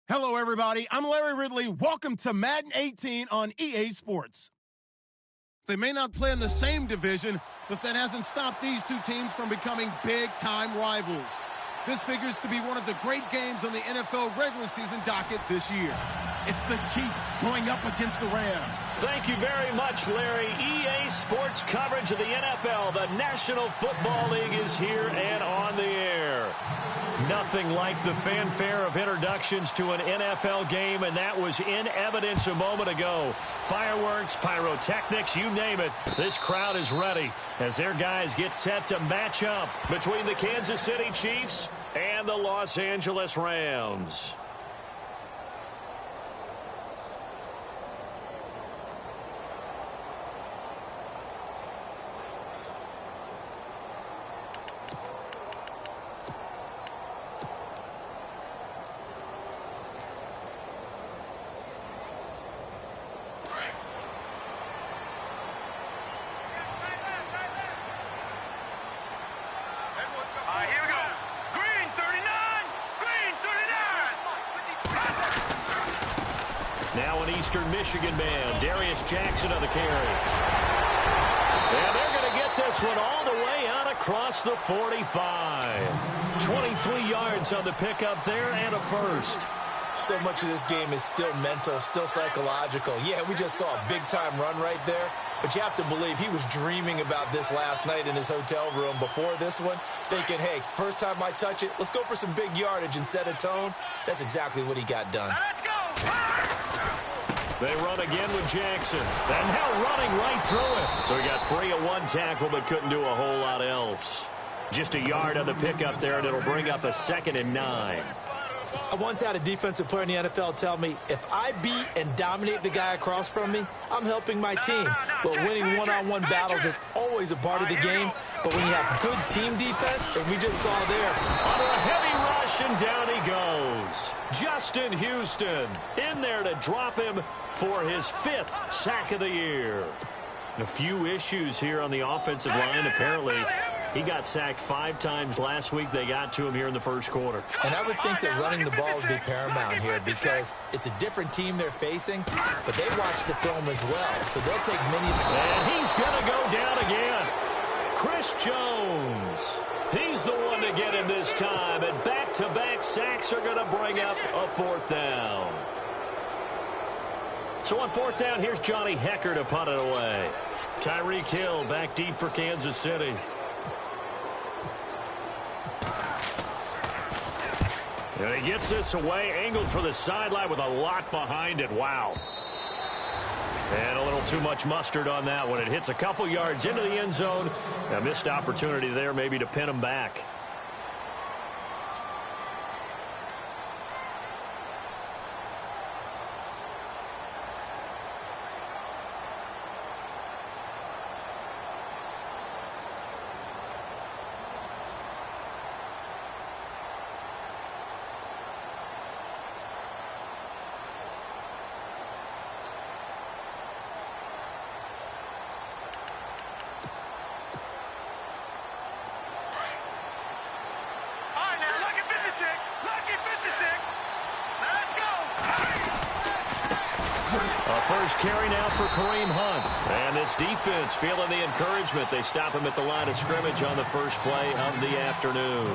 Hello, everybody. I'm Larry Ridley. Welcome to Madden 18 on EA Sports. They may not play in the same division, but that hasn't stopped these two teams from becoming big-time rivals. This figures to be one of the great games on the NFL regular season docket this year. It's the Chiefs going up against the Rams. Thank you very much, Larry. EA Sports coverage of the NFL. The National Football League is here and on the air. Nothing like the fanfare of introductions to an NFL game, and that was in evidence a moment ago. Fireworks, pyrotechnics, you name it. This crowd is ready as their guys get set to match up between the Kansas City Chiefs and the Los Angeles Rams. Now an Eastern Michigan man, Darius Jackson on the carry. And they're going to get this one all the way out across the 45. 23 yards on the pickup there and a first. So much of this game is still mental, still psychological. Yeah, we just saw a big-time run right there, but you have to believe he was dreaming about this last night in his hotel room before this one, thinking, hey, first time I touch it, let's go for some big yardage and set a tone. That's exactly what he got done. Let's go! They run again with Jackson. And now running right through it. So he got free of one tackle but couldn't do a whole lot else. Just a yard on the pickup there, and it'll bring up a 2nd and 9. I once had a defensive player in the NFL tell me, if I beat and dominate the guy across from me, I'm helping my team. Well, winning one-on-one battles is always a part of the game, but when you have good team defense, as we just saw there. Under a heavy rush, and down he goes. Justin Houston in there to drop him for his 5th sack of the year. And a few issues here on the offensive line. Apparently, he got sacked 5 times last week. They got to him here in the first quarter. And I would think that running the ball would be paramount here because it's a different team they're facing, but they watch the film as well, so they'll take many. And he's going to go down again. Chris Jones. He's the one to get him this time, and back-to-back sacks are going to bring up a 4th down. So on 4th down, here's Johnny Hecker to punt it away. Tyreek Hill back deep for Kansas City. And he gets this away, angled for the sideline with a lot behind it. Wow. And a little too much mustard on that one. It hits a couple yards into the end zone. A missed opportunity there maybe to pin him back. First carry now for Kareem Hunt. And this defense feeling the encouragement. They stop him at the line of scrimmage on the first play of the afternoon.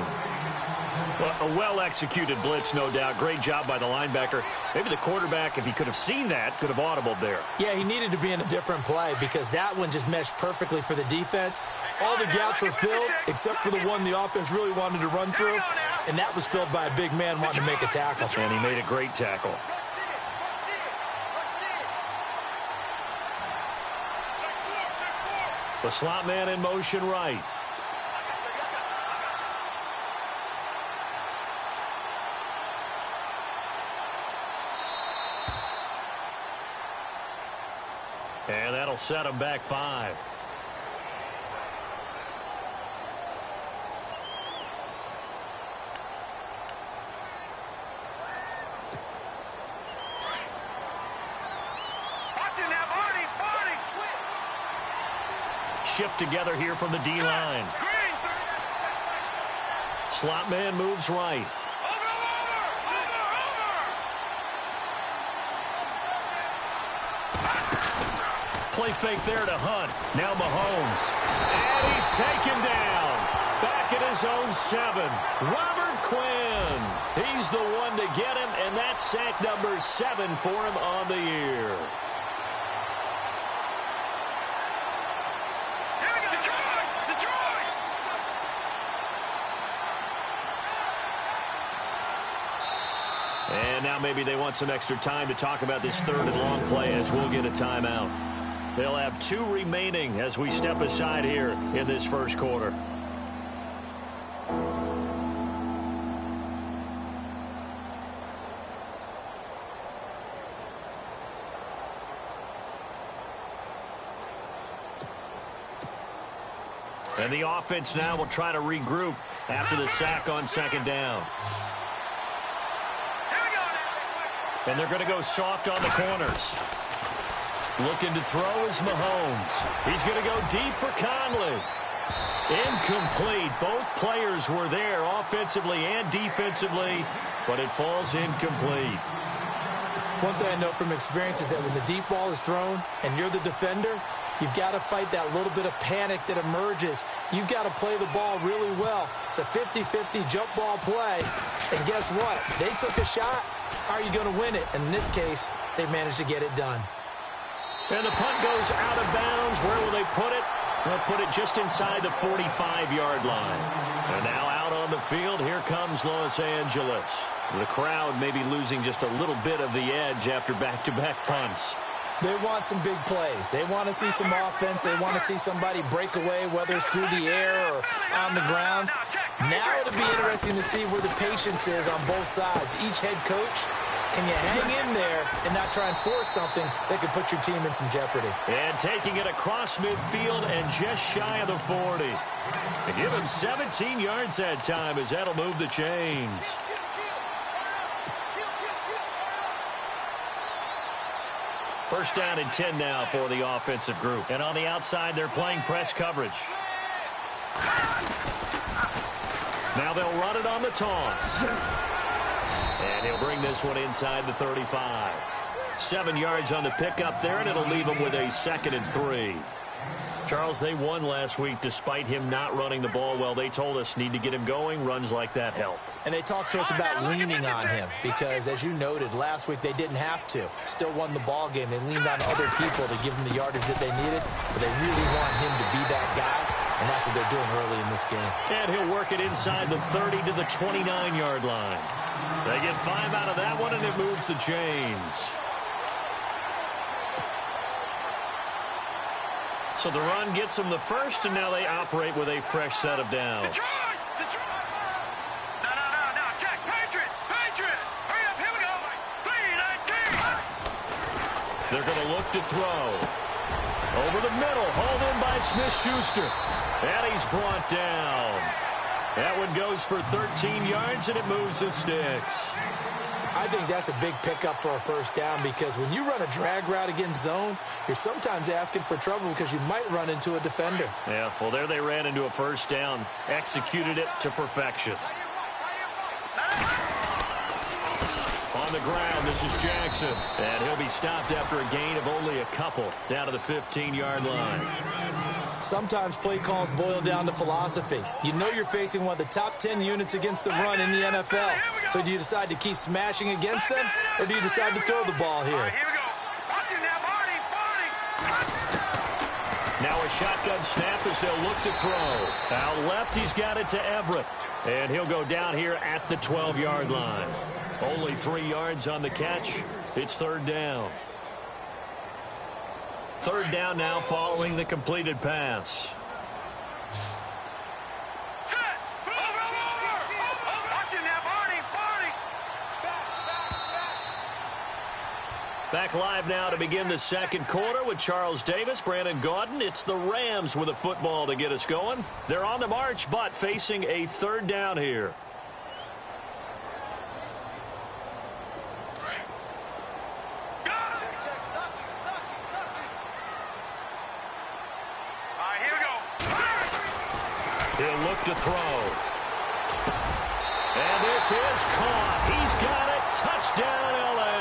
Well, a well-executed blitz, no doubt. Great job by the linebacker. Maybe the quarterback, if he could have seen that, could have audibled there. Yeah, he needed to be in a different play because that one just meshed perfectly for the defense. All the gaps were filled except for the one the offense really wanted to run through, and that was filled by a big man wanting to make a tackle. And he made a great tackle. The slot man in motion right. And that'll set him back 5. Shift together here from the D-line. Slot man moves right. play fake there to Hunt. Now Mahomes. And he's taken down. Back at his own 7. Robert Quinn. He's the one to get him, and that's sack number 7 for him on the year. And now maybe they want some extra time to talk about this third and long play as we'll get a timeout. They'll have 2 remaining as we step aside here in this first quarter. And the offense now will try to regroup after the sack on second down. And they're going to go soft on the corners. Looking to throw is Mahomes. He's going to go deep for Conley. Incomplete. Both players were there offensively and defensively, but it falls incomplete. One thing I know from experience is that when the deep ball is thrown and you're the defender, you've got to fight that little bit of panic that emerges. You've got to play the ball really well. It's a 50-50 jump ball play. And guess what? They took a shot. How are you going to win it? And in this case, they managed to get it done. And the punt goes out of bounds. Where will they put it? They'll put it just inside the 45-yard line. And now out on the field, here comes Los Angeles. The crowd may be losing just a little bit of the edge after back-to-back punts. They want some big plays. They want to see some offense. They want to see somebody break away, whether it's through the air or on the ground. Now it'll be interesting to see where the patience is on both sides. Each head coach, can you hang in there and not try and force something that could put your team in some jeopardy? And taking it across midfield and just shy of the 40. They give him 17 yards that time as that'll move the chains. First down and 10 now for the offensive group. And on the outside, they're playing press coverage. Now they'll run it on the toss. And he'll bring this one inside the 35. 7 yards on the pickup there, and it'll leave him with a 2nd and 3. Charles, they won last week despite him not running the ball well. They told us need to get him going. Runs like that help. And they talked to us about leaning on him because, as you noted, last week they didn't have to. Still won the ball game. They leaned on other people to give them the yardage that they needed, but they really want him to be that guy, and that's what they're doing early in this game. And he'll work it inside the 30 to the 29-yard line. They get 5 out of that one, and it moves the chains. So the run gets them the first, and now they operate with a fresh set of downs. They're going to look to throw. Over the middle, hauled in by Smith-Schuster. And he's brought down. That one goes for 13 yards, and it moves the sticks. I think that's a big pickup for a first down because when you run a drag route against zone, you're sometimes asking for trouble because you might run into a defender. Yeah, well, there they ran into a first down, executed it to perfection. On the ground, this is Jackson. And he'll be stopped after a gain of only a couple down to the 15-yard line. Sometimes play calls boil down to philosophy. You know you're facing one of the top 10 units against the run in the NFL. So do you decide to keep smashing against them, or do you decide to throw the ball here? Now a shotgun snap as they'll look to throw. Out left, he's got it to Everett. And he'll go down here at the 12-yard line. Only 3 yards on the catch. It's third down. Third down now following the completed pass. Back live now to begin the second quarter with Charles Davis, Brandon Gaudin. It's the Rams with a football to get us going. They're on the march, but facing a third down here. He'll look to throw. And this is caught. He's got it. Touchdown, L.A.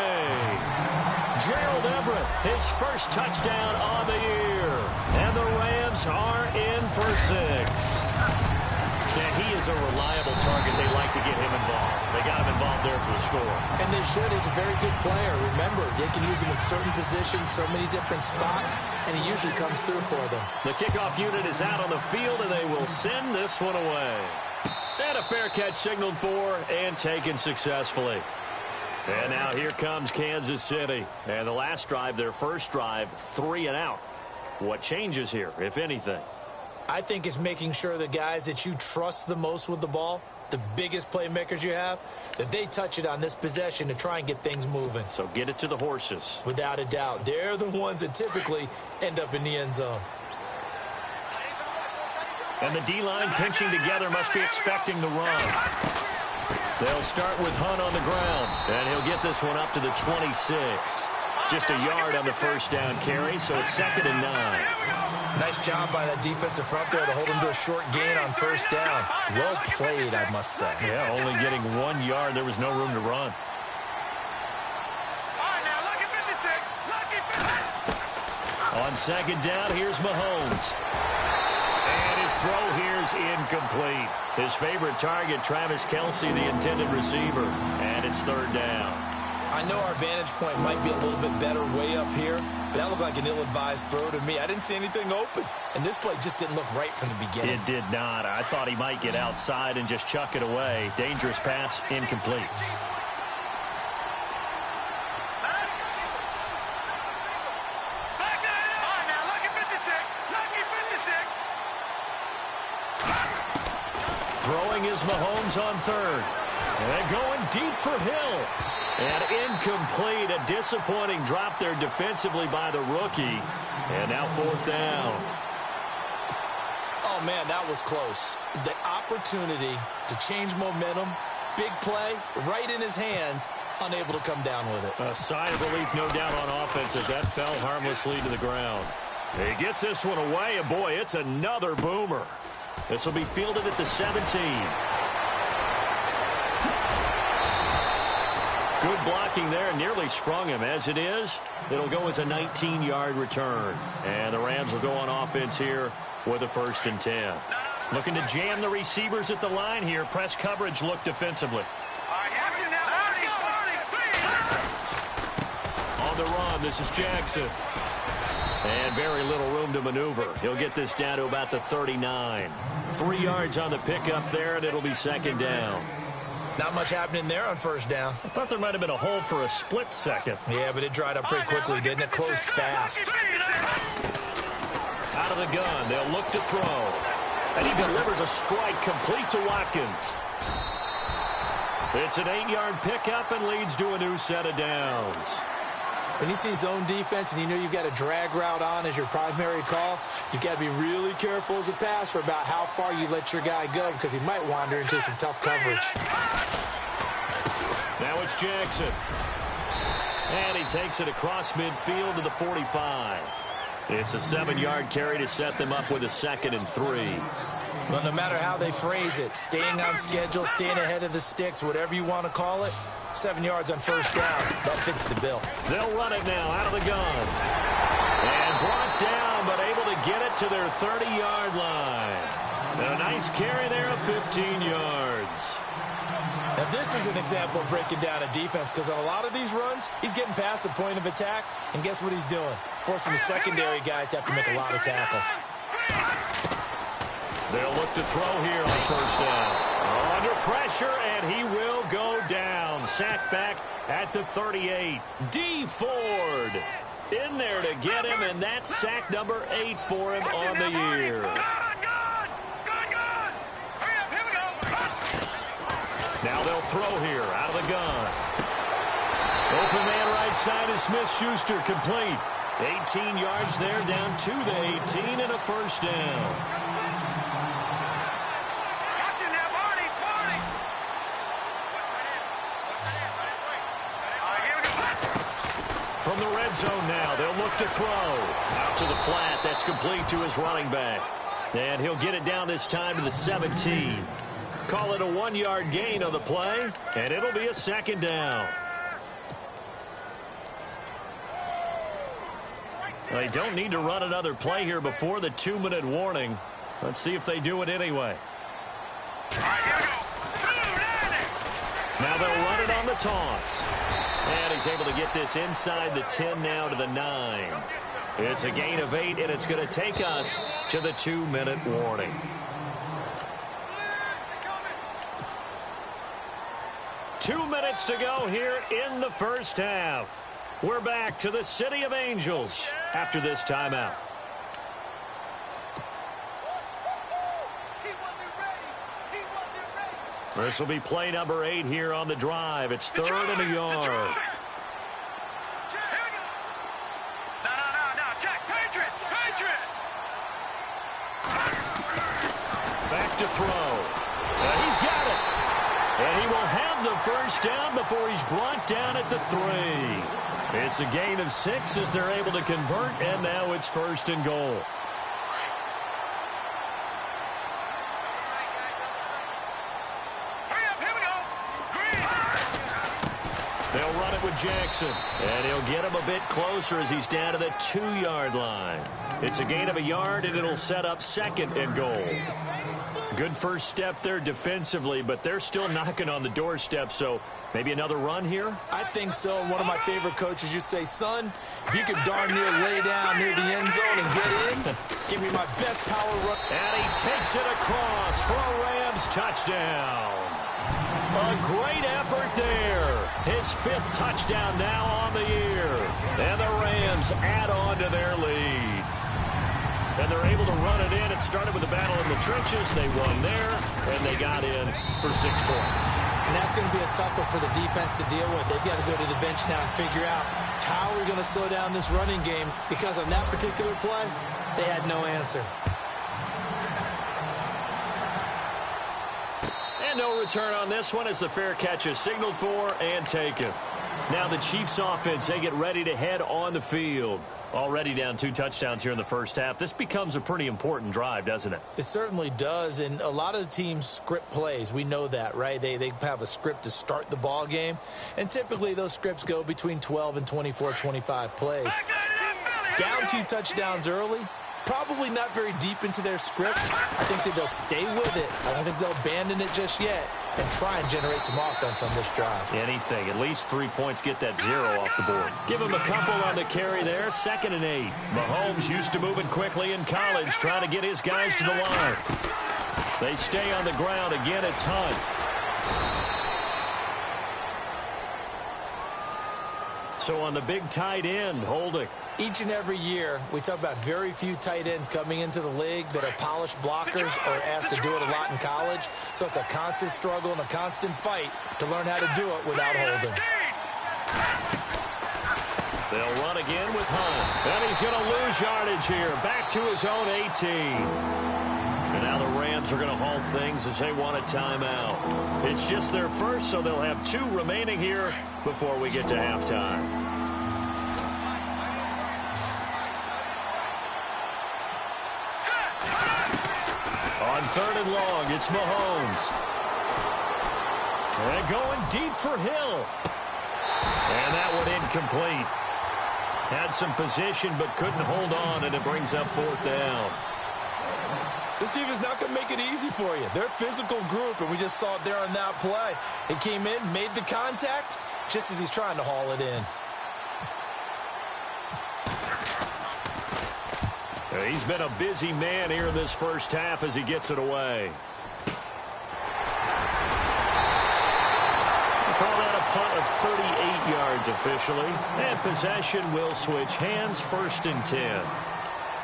Gerald Everett his first touchdown on the year. And the Rams are in for 6. Yeah, he is a reliable target. They like to get him involved. They got him involved there for the score. And they should. He's a very good player. Remember, they can use him in certain positions, so many different spots, and he usually comes through for them. The kickoff unit is out on the field, and they will send this one away. And a fair catch signaled for and taken successfully. And now here comes Kansas City. And the last drive, their first drive, 3 and out. What changes here, if anything? I think it's making sure the guys that you trust the most with the ball, the biggest playmakers you have, that they touch it on this possession to try and get things moving. So get it to the horses. Without a doubt. They're the ones that typically end up in the end zone. And the D-line pinching together must be expecting the run. They'll start with Hunt on the ground, and he'll get this one up to the 26. Just a yard on the first down carry, so it's 2nd and 9. Nice job by that defensive front there to hold him to a short gain on first down. Well played, I must say. Yeah, only getting 1 yard. There was no room to run. On 2nd down, here's Mahomes. And his throw here's incomplete. His favorite target, Travis Kelce, the intended receiver. And it's 3rd down. I know our vantage point might be a little bit better way up here, but that looked like an ill-advised throw to me. I didn't see anything open, and this play just didn't look right from the beginning. It did not. I thought he might get outside and just chuck it away. Dangerous pass, incomplete. Throwing is Mahomes on 3rd. And going deep for Hill. And incomplete. A disappointing drop there defensively by the rookie. And now 4th down. Oh, man, that was close. The opportunity to change momentum, big play, right in his hands, unable to come down with it. A sigh of relief, no doubt, on offense if that fell harmlessly to the ground. He gets this one away, and boy, it's another boomer. This will be fielded at the 17. Good blocking there, nearly sprung him. As it is, it'll go as a 19-yard return. And the Rams will go on offense here with a 1st and 10. Looking to jam the receivers at the line here. Press coverage look defensively. On the run, this is Jackson. And very little room to maneuver. He'll get this down to about the 39. 3 yards on the pickup there, and it'll be 2nd down. Not much happening there on first down. I thought there might have been a hole for a split second. Yeah, but it dried up pretty quickly, didn't it? Closed fast. Out of the gun, they'll look to throw. And he delivers a strike complete to Watkins. It's an 8-yard pickup and leads to a new set of downs. When you see zone defense and you know you've got a drag route on as your primary call, you've got to be really careful as a passer about how far you let your guy go because he might wander into some tough coverage. Now it's Jackson. And he takes it across midfield to the 45. It's a 7-yard carry to set them up with a 2nd and 3. Well, no matter how they phrase it, staying on schedule, staying ahead of the sticks, whatever you want to call it, 7 yards on first down. That fits the bill. They'll run it now out of the gun. And brought down, but able to get it to their 30-yard line. And a nice carry there of 15 yards. Now, this is an example of breaking down a defense because on a lot of these runs, he's getting past the point of attack, and guess what he's doing? Forcing the secondary guys to have to make a lot of tackles. They'll look to throw here on first down. Under pressure, and he will go down. Sacked back at the 38. D. Ford in there to get him, and that's sack number 8 for him on the year. Now they'll throw here out of the gun. Open man right side is Smith-Schuster, complete. 18 yards there, down to the 18 and a first down. From the red zone now, they'll look to throw. Out to the flat, that's complete to his running back. And he'll get it down this time to the 17. Call it a 1-yard gain on the play, and it'll be a 2nd down. They don't need to run another play here before the 2-minute warning. Let's see if they do it anyway. All right, here we go. Now they'll run it on the toss. And he's able to get this inside the 10 now to the 9. It's a gain of 8, and it's going to take us to the 2-minute warning. Two minutes to go here in the first half. We're back to the City of Angels after this timeout. This will be play number 8 here on the drive. It's 3rd and a yard. Back to throw. And he's got it. And he will have the first down before he's brought down at the 3. It's a gain of 6 as they're able to convert, and now it's 1st and goal. They'll run it with Jackson, and he'll get him a bit closer as he's down to the 2-yard line. It's a gain of a yard, and it'll set up 2nd and goal. Good first step there defensively, but they're still knocking on the doorstep, so maybe another run here? I think so. One of my favorite coaches used to say, son, if you could darn near lay down near the end zone and get in, give me my best power run. And he takes it across for a Rams touchdown. A great effort there. His 5th touchdown now on the year. And the Rams add on to their lead. And they're able to run it in. It started with a battle in the trenches. They won there, and they got in for 6 points. And that's going to be a tough one for the defense to deal with. They've got to go to the bench now and figure out how we're going to slow down this running game, because on that particular play, they had no answer. And no return on this one as the fair catch is signaled for and taken. Now the Chiefs offense, they get ready to head on the field. Already down 2 touchdowns here in the first half. This becomes a pretty important drive, doesn't it? It certainly does, and a lot of the teams script plays. We know that, right? They have a script to start the ball game, and typically those scripts go between 12 and 24, 25 plays. Down 2 touchdowns early, probably not very deep into their script. I think that they'll stay with it. I don't think they'll abandon it just yet and try and generate some offense on this drive. Anything. At least 3 points, get that 0 off the board. Give him a couple on the carry there. 2nd and 8. Mahomes used to moving quickly in college, trying to get his guys to the line. They stay on the ground. Again, it's Hunt. So on the big tight end, holding. Each and every year, we talk about very few tight ends coming into the league that are polished blockers or asked to do it a lot in college. So it's a constant struggle and a constant fight to learn how to do it without holding. They'll run again with Hunt. And he's going to lose yardage here. Back to his own 18. And now the Rams are going to halt things as they want a timeout. It's just their first, so they'll have 2 remaining here before we get to halftime. On 3rd and long, it's Mahomes. And going deep for Hill. And that one incomplete. Had some position but couldn't hold on, and it brings up 4th down. This team is not going to make it easy for you. They're a physical group, and we just saw it there on that play. He came in, made the contact, just as he's trying to haul it in. He's been a busy man here in this first half as he gets it away. We'll call that a punt of 38 yards officially. And possession will switch hands, 1st and 10.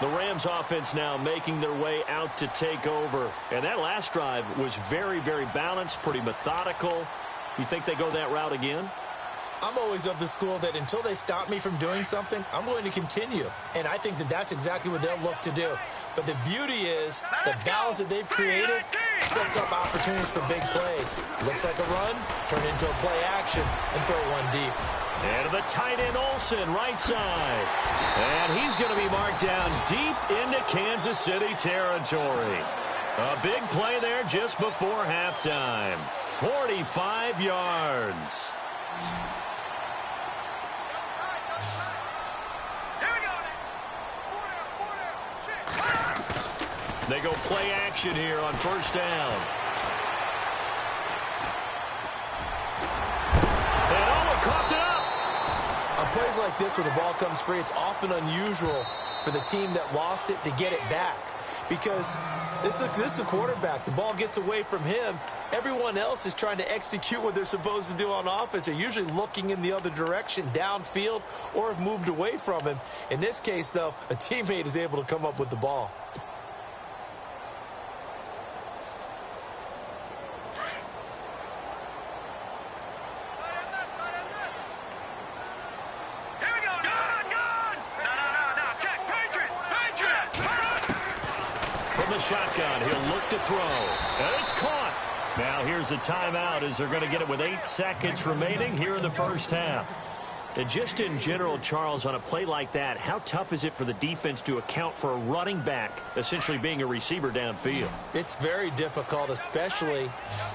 The Rams offense now making their way out to take over. And that last drive was very, very balanced, pretty methodical. You think they go that route again? I'm always of the school that until they stop me from doing something, I'm going to continue. And I think that that's exactly what they'll look to do. But the beauty is the balance that they've created sets up opportunities for big plays. Looks like a run, turn it into a play action, and throw one deep. And to the tight end Olsen, right side. And he's going to be marked down deep into Kansas City territory. A big play there just before halftime. 45 yards. They go play action here on first down. And Owen coughed it up. On plays like this, when the ball comes free, it's often unusual for the team that lost it to get it back. Because this is the quarterback. The ball gets away from him. Everyone else is trying to execute what they're supposed to do on offense. They're usually looking in the other direction, downfield, or have moved away from him. In this case, though, a teammate is able to come up with the ball. Shotgun. He'll look to throw. And it's caught. Now here's a timeout as they're going to get it with 8 seconds remaining here in the first half. And just in general, Charles, on a play like that, how tough is it for the defense to account for a running back essentially being a receiver downfield? It's very difficult, especially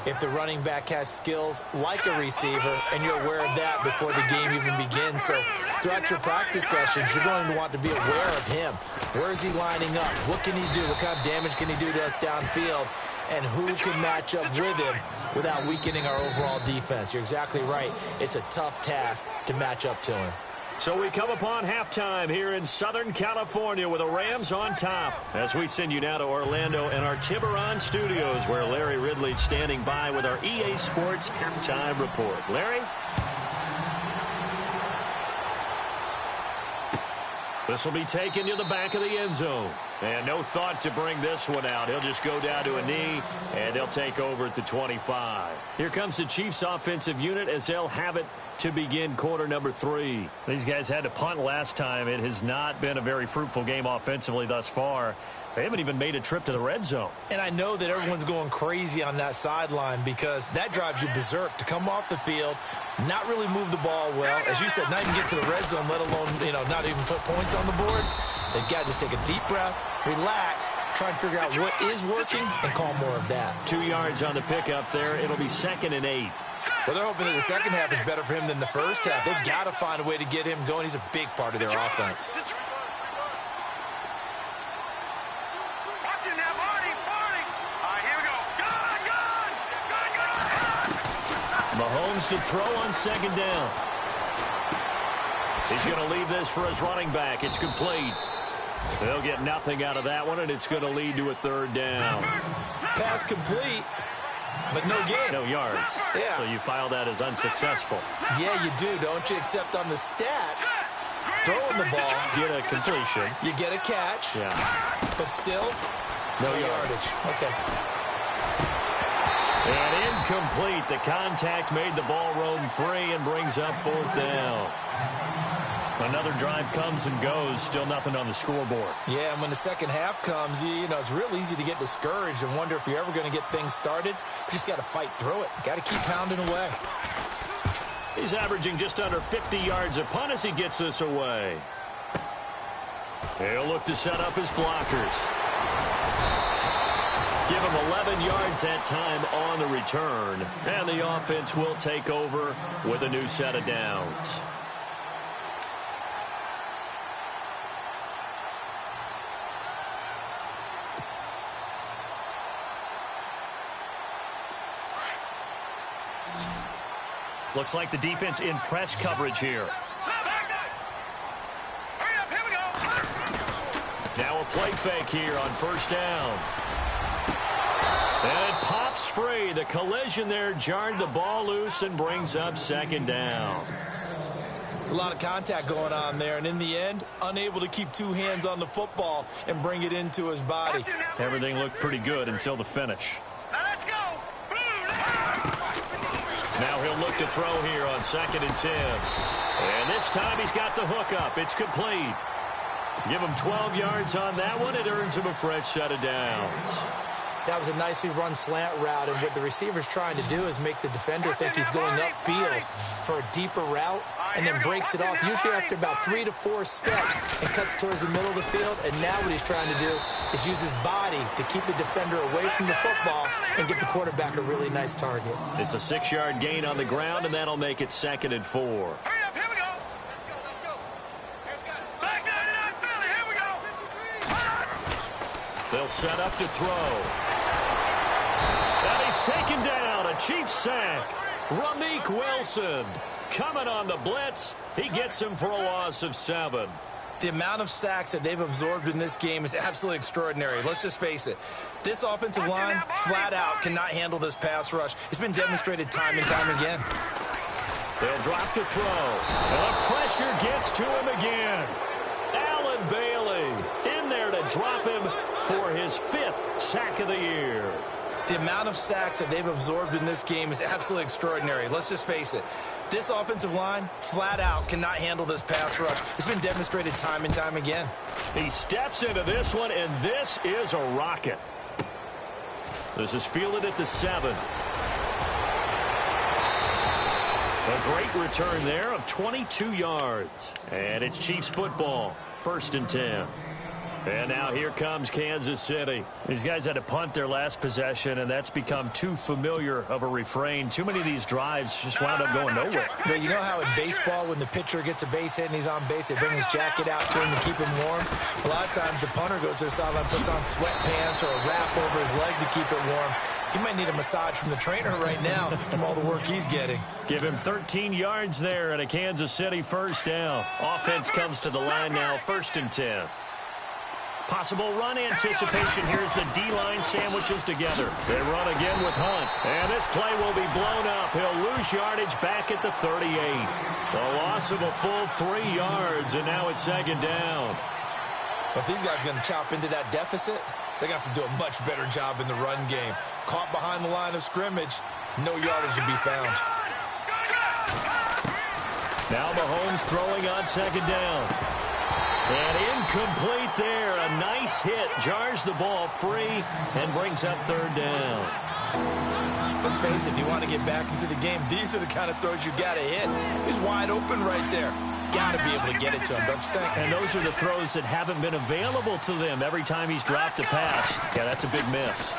if the running back has skills like a receiver, and you're aware of that before the game even begins. So throughout your practice sessions, you're going to want to be aware of him. Where is he lining up? What can he do? What kind of damage can he do to us downfield? And who can match up with him without weakening our overall defense? You're exactly right. It's a tough task to match up to him. So we come upon halftime here in Southern California with the Rams on top. As we send you now to Orlando and our Tiburon studios, where Larry Ridley's standing by with our EA Sports halftime report. Larry? This will be taken to the back of the end zone. And no thought to bring this one out. He'll just go down to a knee, and they'll take over at the 25. Here comes the Chiefs offensive unit as they'll have it to begin quarter number 3. These guys had to punt last time. It has not been a very fruitful game offensively thus far. They haven't even made a trip to the red zone. And I know that everyone's going crazy on that sideline because that drives you berserk to come off the field, not really move the ball well. As you said, not even get to the red zone, let alone, not even put points on the board. They've got to just take a deep breath, relax, try and figure out what is working, and call more of that. 2 yards on the pickup there. It'll be 2nd and 8. Well, they're hoping that the second half is better for him than the first half. They've got to find a way to get him going. He's a big part of their offense. Mahomes to throw on 2nd down. He's going to leave this for his running back. It's complete. They'll get nothing out of that one, and it's going to lead to a 3rd down. Pass complete, but no gain. No yards. Yeah. So you file that as unsuccessful. Yeah, you do, don't you? Except on the stats, throwing the ball. Get a completion. You get a catch. Yeah. But still, no yardage. Okay. And incomplete. The contact made the ball roam free and brings up 4th down. Another drive comes and goes. Still nothing on the scoreboard. Yeah, and when the second half comes, it's real easy to get discouraged and wonder if you're ever going to get things started. You just got to fight through it. Got to keep pounding away. He's averaging just under 50 yards a punt as he gets this away. He'll look to set up his blockers. Give him 11 yards that time on the return. And the offense will take over with a new set of downs. Looks like the defense in press coverage here. Now a play fake here on 1st down. And it pops free. The collision there jarred the ball loose and brings up 2nd down. It's a lot of contact going on there, and in the end, unable to keep 2 hands on the football and bring it into his body. Everything looked pretty good until the finish. Now he'll look to throw here on 2nd and 10. And this time he's got the hook up. It's complete. Give him 12 yards on that one. It earns him a fresh set of downs. That was a nicely run slant route, and what the receiver's trying to do is make the defender think he's going upfield for a deeper route and then breaks it off, usually after about 3 to 4 steps, and cuts towards the middle of the field. And now what he's trying to do is use his body to keep the defender away from the football and give the quarterback a really nice target. It's a 6-yard gain on the ground, and that'll make it 2nd and 4. They'll set up to throw. And he's taken down. A Chiefs sack. Ramik Wilson coming on the blitz. He gets him for a loss of 7. The amount of sacks that they've absorbed in this game is absolutely extraordinary. Let's just face it. This offensive line, flat out, cannot handle this pass rush. It's been demonstrated time and time again. They'll drop to throw. And the pressure gets to him again. Allen Bailey in there to drop him for his 5th sack of the year. The amount of sacks that they've absorbed in this game is absolutely extraordinary. Let's just face it. This offensive line, flat out, cannot handle this pass rush. It's been demonstrated time and time again. He steps into this one, and this is a rocket. This is fielded at the 7. A great return there of 22 yards. And it's Chiefs football, 1st and 10. And now here comes Kansas City. These guys had to punt their last possession, and that's become too familiar of a refrain. Too many of these drives just wound up going nowhere. But you know how in baseball, when the pitcher gets a base hit and he's on base, they bring his jacket out to him to keep him warm? A lot of times the punter goes to the sideline, puts on sweatpants or a wrap over his leg to keep it warm. He might need a massage from the trainer right now from all the work he's getting. Give him 13 yards there and a Kansas City 1st down. Offense comes to the line now, 1st and 10. Possible run anticipation. Here's the D-line sandwiches together. They run again with Hunt. And this play will be blown up. He'll lose yardage back at the 38. A loss of a full 3 yards, and now it's 2nd down. If these guys are going to chop into that deficit, they got to do a much better job in the run game. Caught behind the line of scrimmage, no yardage to be found. Now Mahomes throwing on 2nd down. And incomplete there. A nice hit. Jars the ball free and brings up 3rd down. Let's face it, if you want to get back into the game, these are the kind of throws you got to hit. He's wide open right there. Got to be able to get it to him, don't you think? And those are the throws that haven't been available to them every time he's dropped a pass. Yeah, that's a big miss.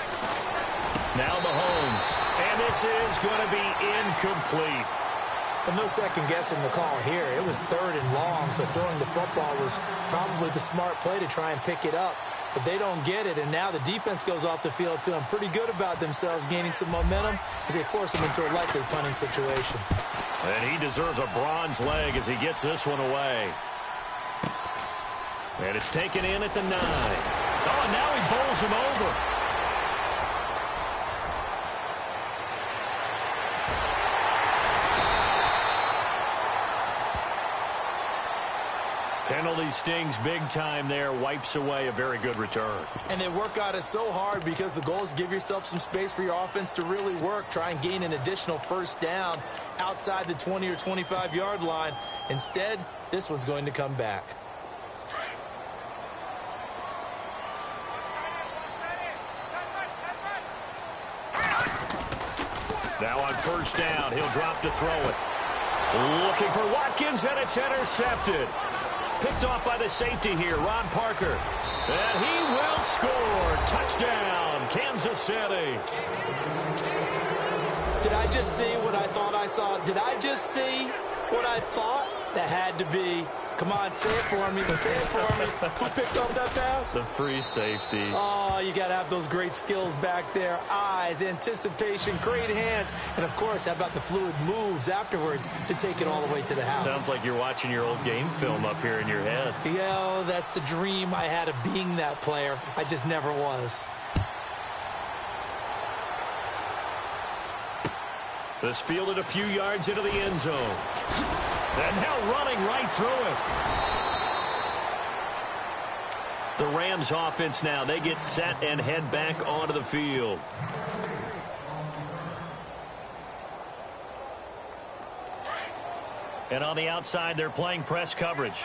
Now Mahomes. And this is going to be incomplete. But no second guessing the call here. It was 3rd and long, so throwing the football was probably the smart play to try and pick it up. But they don't get it, and now the defense goes off the field feeling pretty good about themselves, gaining some momentum as they force them into a likely punting situation. And he deserves a bronze leg as he gets this one away. And it's taken in at the 9. Oh, and now he bowls him over. Penalty stings big time there, wipes away a very good return. And they work out it so hard because the goal is give yourself some space for your offense to really work. Try and gain an additional 1st down outside the 20 or 25-yard line. Instead, this one's going to come back. Now on 1st down, he'll drop to throw it. Looking for Watkins, and it's intercepted. Picked off by the safety here, Ron Parker. And he will score. Touchdown, Kansas City. Did I just see what I thought I saw? Did I just see what I thought? That had to be. Come on, say it for me. Say it for me. Who picked up that pass? The free safety. Oh, you got to have those great skills back there. Eyes, anticipation, great hands. And, of course, how about the fluid moves afterwards to take it all the way to the house? Sounds like you're watching your old game film up here in your head. Yeah, that's the dream I had of being that player. I just never was. This fielded a few yards into the end zone. And now running right through it. The Rams offense now, they get set and head back onto the field. And on the outside, they're playing press coverage.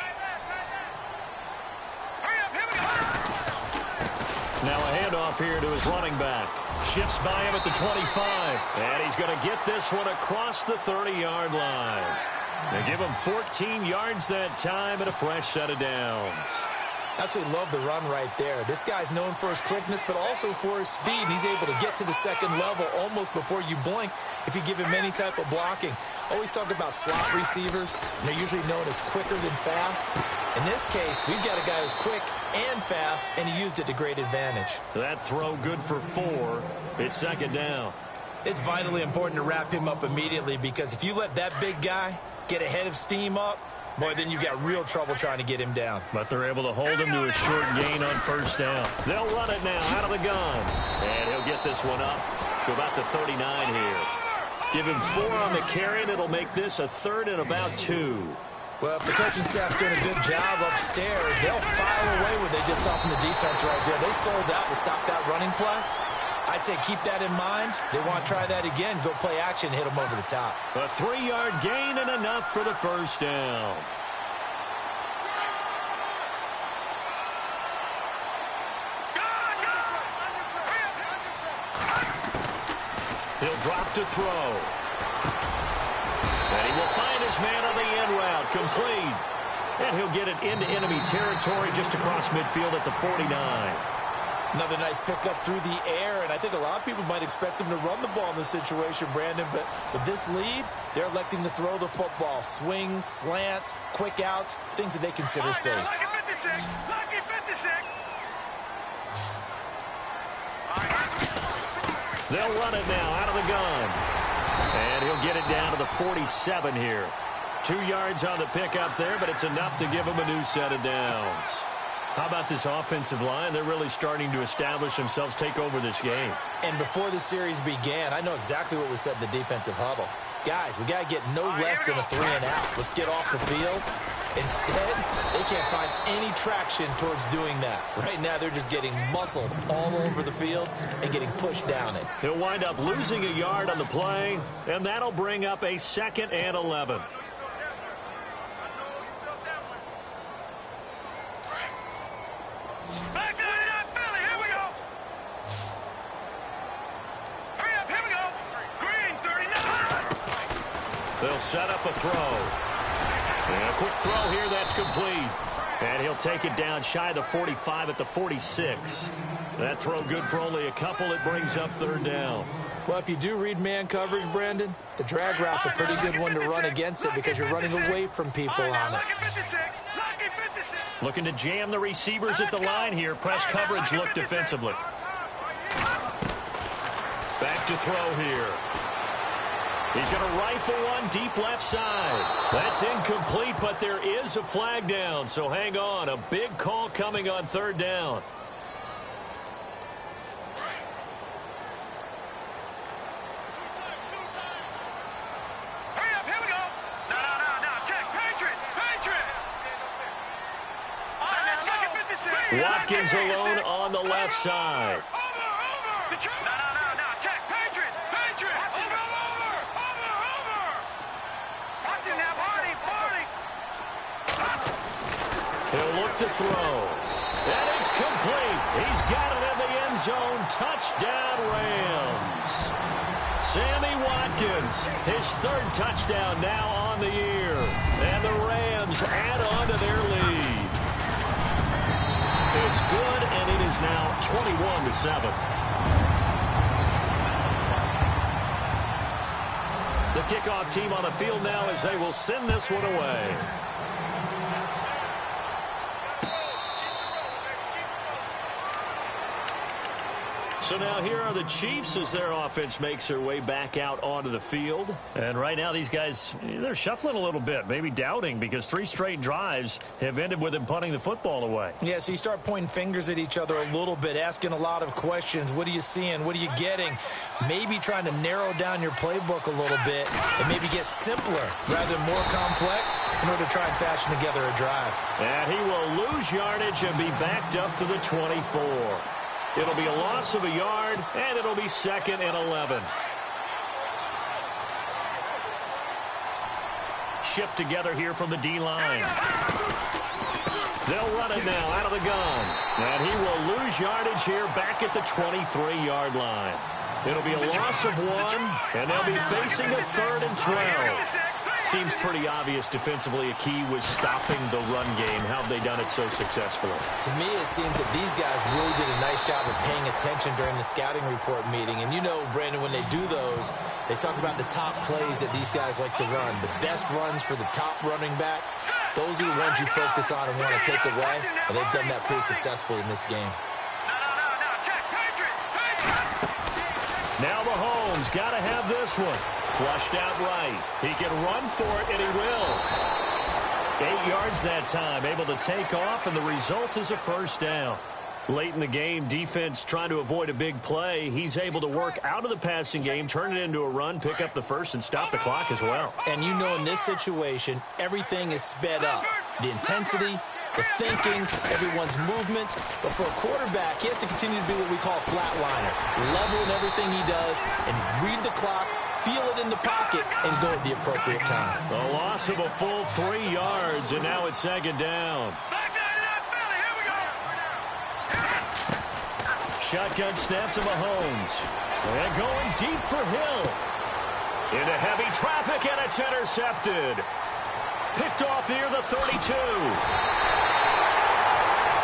Now a handoff here to his running back. Shifts by him at the 25. And he's going to get this one across the 30-yard line. They give him 14 yards that time and a fresh set of downs. Absolutely love the run right there. This guy's known for his quickness, but also for his speed. And he's able to get to the second level almost before you blink if you give him any type of blocking. Always talk about slot receivers, and they're usually known as quicker than fast. In this case, we've got a guy who's quick and fast, and he used it to great advantage. That throw good for 4. It's second down. It's vitally important to wrap him up immediately, because if you let that big guy get ahead of steam up, boy, then you've got real trouble trying to get him down. But they're able to hold him to a short gain on first down. They'll run it now out of the gun. And he'll get this one up to about the 39 here. Give him 4 on the carry, and it'll make this a 3rd and about 2. Well, if the coaching staff's doing a good job upstairs, they'll file away what they just saw from the defense right there. They sold out to stop that running play. I'd say keep that in mind. They want to try that again. Go play action, hit them over the top. A 3-yard gain and enough for the first down. He'll drop to throw. And he will find his man on the end route, complete. And he'll get it into enemy territory just across midfield at the 49. Another nice pickup through the air, and I think a lot of people might expect them to run the ball in this situation, Brandon, but with this lead, they're electing to throw the football. Swings, slants, quick outs, things that they consider safe. Lucky 56. Lucky 56. They'll run it now out of the gun. And he'll get it down to the 47 here. 2 yards on the pickup there, but it's enough to give him a new set of downs. How about this offensive line? They're really starting to establish themselves, take over this game. And before the series began, I know exactly what was said in the defensive huddle. Guys, we got to get no less than a 3 and out. Let's get off the field. Instead, they can't find any traction towards doing that. Right now, they're just getting muscled all over the field and getting pushed down it. He'll wind up losing a yard on the play, and that'll bring up a 2nd and 11. Back to the Philly. Here we go. Hurry up. Here we go. Green 39. They'll set up a throw. And a quick throw here, that's complete. And he'll take it down shy of the 45 at the 46. That throw good for only a couple. It brings up 3rd down. Well, if you do read man coverage, Brandon, the drag route's a pretty good one to run against it because you're running away from people on it. Looking to jam the receivers at the line here. Press coverage look defensively. Back to throw here. He's going to rifle one deep left side. That's incomplete, but there is a flag down, so hang on. A big call coming on 3rd down. Hurry up, here we go. No, check. Patriot. All right, let's go. 56. Watkins alone on the left side. Over. No, check. Patriot. Over. Watch him now, Barney. He'll look to throw. And it's complete. He's got it in the end zone. Touchdown, Rams. Sammy Watkins, his 3rd touchdown now on the year. And the Rams add on to their lead. It's good, and it is now 21-7. The kickoff team on the field now as they will send this one away. So now here are the Chiefs as their offense makes their way back out onto the field. And right now these guys, they're shuffling a little bit, maybe doubting, because 3 straight drives have ended with them punting the football away. Yeah, so you start pointing fingers at each other a little bit, asking a lot of questions. What are you seeing? What are you getting? Maybe trying to narrow down your playbook a little bit and maybe get simpler rather than more complex in order to try and fashion together a drive. And he will lose yardage and be backed up to the 24. It'll be a loss of a yard, and it'll be 2nd and 11. Shift together here from the D-line. They'll run it now out of the gun. And he will lose yardage here back at the 23-yard line. It'll be a loss of 1, and they'll be facing a 3rd and 12. Seems pretty obvious defensively a key was stopping the run game. How have they done it so successfully? To me, it seems that these guys really did a nice job of paying attention during the scouting report meeting. And you know, Brandon, when they do those, they talk about the top plays that these guys like to run. The best runs for the top running back, those are the ones you focus on and want to take away. And they've done that pretty successfully in this game. Now Mahomes got to have this one. Flushed out right. He can run for it, and he will. 8 yards that time, able to take off, and the result is a first down. Late in the game, defense trying to avoid a big play. He's able to work out of the passing game, turn it into a run, pick up the first, and stop the clock as well. And you know in this situation, everything is sped up. The intensity, the thinking, everyone's movement. But for a quarterback, he has to continue to be what we call a flatliner. Level in everything he does and read the clock, feel it in the pocket, and go at the appropriate time. A loss of a full 3 yards, and now it's second down. Shotgun snap to Mahomes. And going deep for Hill. Into heavy traffic, and it's intercepted. Picked off near the 32.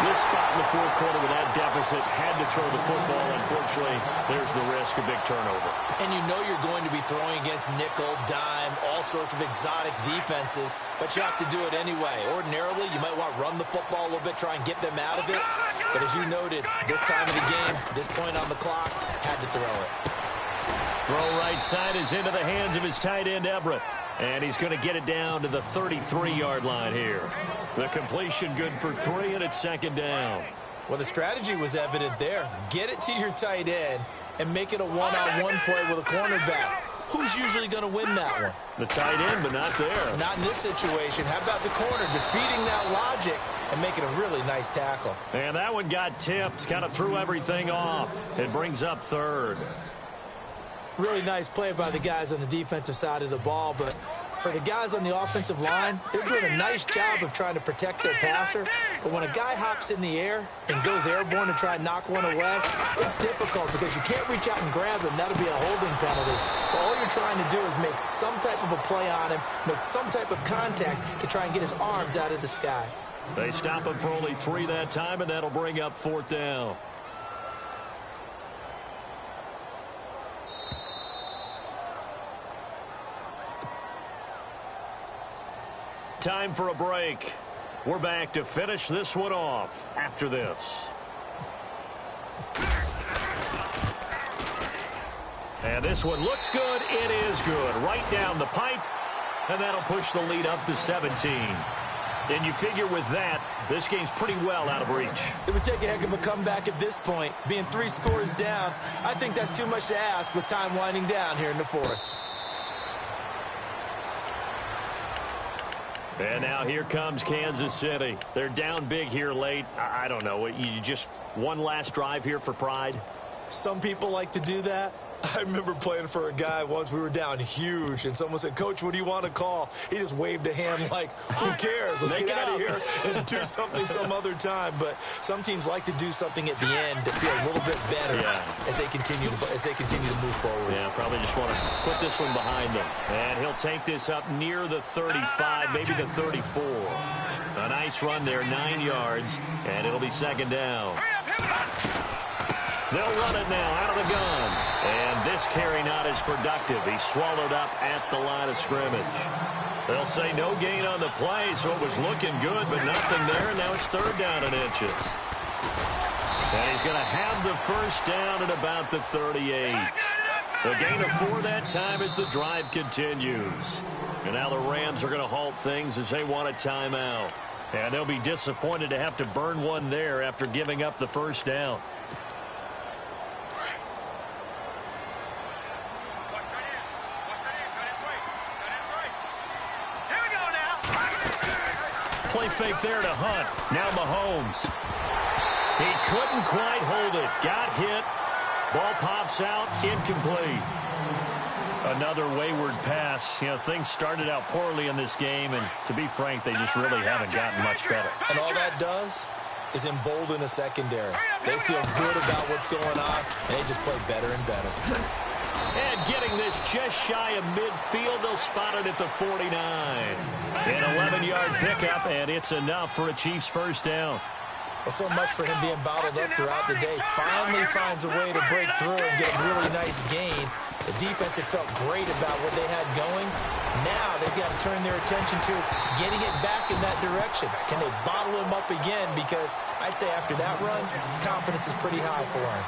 This spot in the fourth quarter with that deficit, had to throw the football. Unfortunately, there's the risk of big turnover. And you know you're going to be throwing against nickel, dime, all sorts of exotic defenses, but you have to do it anyway. Ordinarily, you might want to run the football a little bit, try and get them out of it. But as you noted, this time of the game, this point on the clock, had to throw it. Throw right side is into the hands of his tight end, Everett. And he's going to get it down to the 33-yard line here. The completion good for 3, and it's second down. Well, the strategy was evident there. Get it to your tight end and make it a one-on-one play with a cornerback. Who's usually going to win that one? The tight end, but not there. Not in this situation. How about the corner defeating that logic and making a really nice tackle? And that one got tipped, kind of threw everything off. It brings up third. Really nice play by the guys on the defensive side of the ball, but for the guys on the offensive line, they're doing a nice job of trying to protect their passer. But when a guy hops in the air and goes airborne to try and knock one away, it's difficult because you can't reach out and grab him. That'll be a holding penalty. So all you're trying to do is make some type of a play on him, make some type of contact to try and get his arms out of the sky. They stop him for only 3 that time, and that'll bring up fourth down. Time for a break. We're back to finish this one off after this. And this one looks good. It is good. Right down the pipe. And that'll push the lead up to 17. And you figure with that, this game's pretty well out of reach. It would take a heck of a comeback at this point. Being 3 scores down, I think that's too much to ask with time winding down here in the fourth. And now here comes Kansas City. They're down big here late. I don't know. You just one last drive here for pride? Some people like to do that. I remember playing for a guy once. We were down huge, and someone said, "Coach, what do you want to call?" He just waved a hand like, who cares? Let's get out of here and do something some other time. But some teams like to do something at the end to feel a little bit better as they continue to move forward. Yeah, probably just want to put this one behind them. And he'll take this up near the 35, maybe the 34. A nice run there, 9 yards, and it'll be second down. They'll run it now out of the gun. And this carry not as productive. He's swallowed up at the line of scrimmage. They'll say no gain on the play, so it was looking good, but nothing there. And now it's third down and inches. And he's going to have the first down at about the 38. A gain of 4 that time as the drive continues. And now the Rams are going to halt things as they want a timeout. And they'll be disappointed to have to burn one there after giving up the first down. Play fake there to Hunt. Now Mahomes. He couldn't quite hold it. Got hit. Ball pops out. Incomplete. Another wayward pass. You know, things started out poorly in this game, and to be frank, they just really haven't gotten much better. And all that does is embolden a secondary. They feel good about what's going on, and they just play better and better. And getting this just shy of midfield, they'll spot it at the 49. An 11-yard pickup, and it's enough for a Chiefs first down. Well, so much for him being bottled up throughout the day. Finally finds a way to break through and get a really nice gain. The defense had felt great about what they had going. Now they've got to turn their attention to getting it back in that direction. Can they bottle him up again? Because I'd say after that run, confidence is pretty high for him.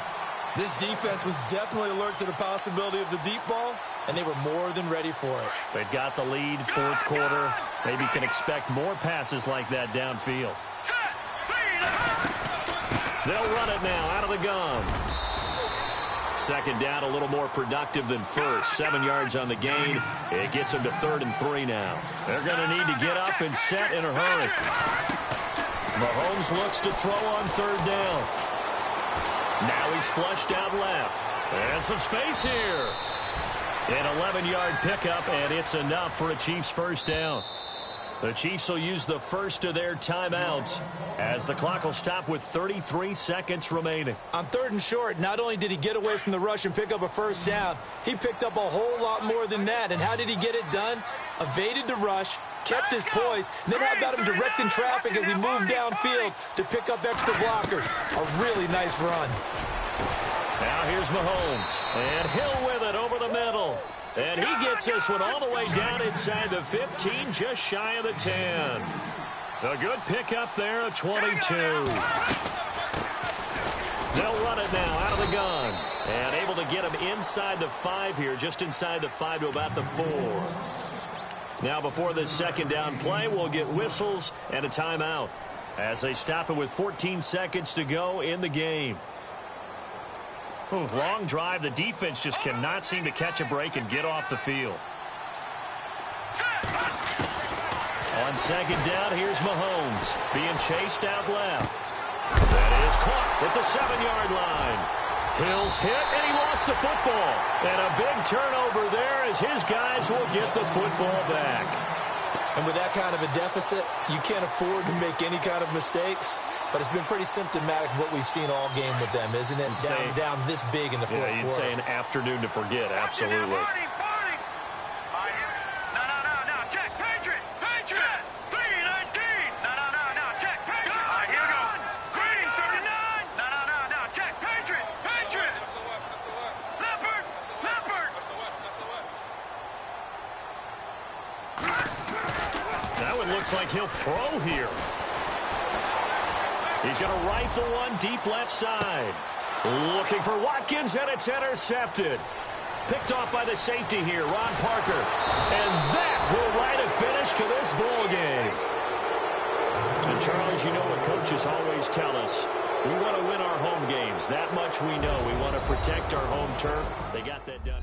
This defense was definitely alert to the possibility of the deep ball, and they were more than ready for it. They've got the lead, fourth quarter. Maybe can expect more passes like that downfield. They'll run it now out of the gun. Second down, a little more productive than first. 7 yards on the gain. It gets them to 3rd and 3 now. They're going to need to get up and set in a hurry. Mahomes looks to throw on 3rd down. Now he's flushed out left. And some space here. An 11-yard pickup, and it's enough for a Chiefs first down. The Chiefs will use the first of their timeouts as the clock will stop with 33 seconds remaining. On 3rd and short, not only did he get away from the rush and pick up a first down, he picked up a whole lot more than that. And how did he get it done? Evaded the rush, kept his poise, and then how about him directing traffic as he moved downfield to pick up extra blockers? A really nice run. Now here's Mahomes, and Hill with it over the middle. And he gets this one all the way down inside the 15, just shy of the 10. A good pickup there, a 22. They'll run it now out of the gun. And able to get him inside the 5 here, just inside the 5 to about the 4. Now before this second down play, we'll get whistles and a timeout as they stop it with 14 seconds to go in the game. Long drive. The defense just cannot seem to catch a break and get off the field. On second down, here's Mahomes being chased out left. That is caught at the 7-yard line. Hill's hit, and he lost the football. And a big turnover there as his guys will get the football back. And with that kind of a deficit, you can't afford to make any kind of mistakes. But it's been pretty symptomatic of what we've seen all game with them, isn't it? Down this big in the fourth quarter. Yeah, you'd say an afternoon to forget, absolutely. That one looks like he'll throw here. He's going to rifle one deep left side. Looking for Watkins, and it's intercepted. Picked off by the safety here, Ron Parker. And that will write a finish to this ball game. And Charles, you know what coaches always tell us. We want to win our home games. That much we know. We want to protect our home turf. They got that done.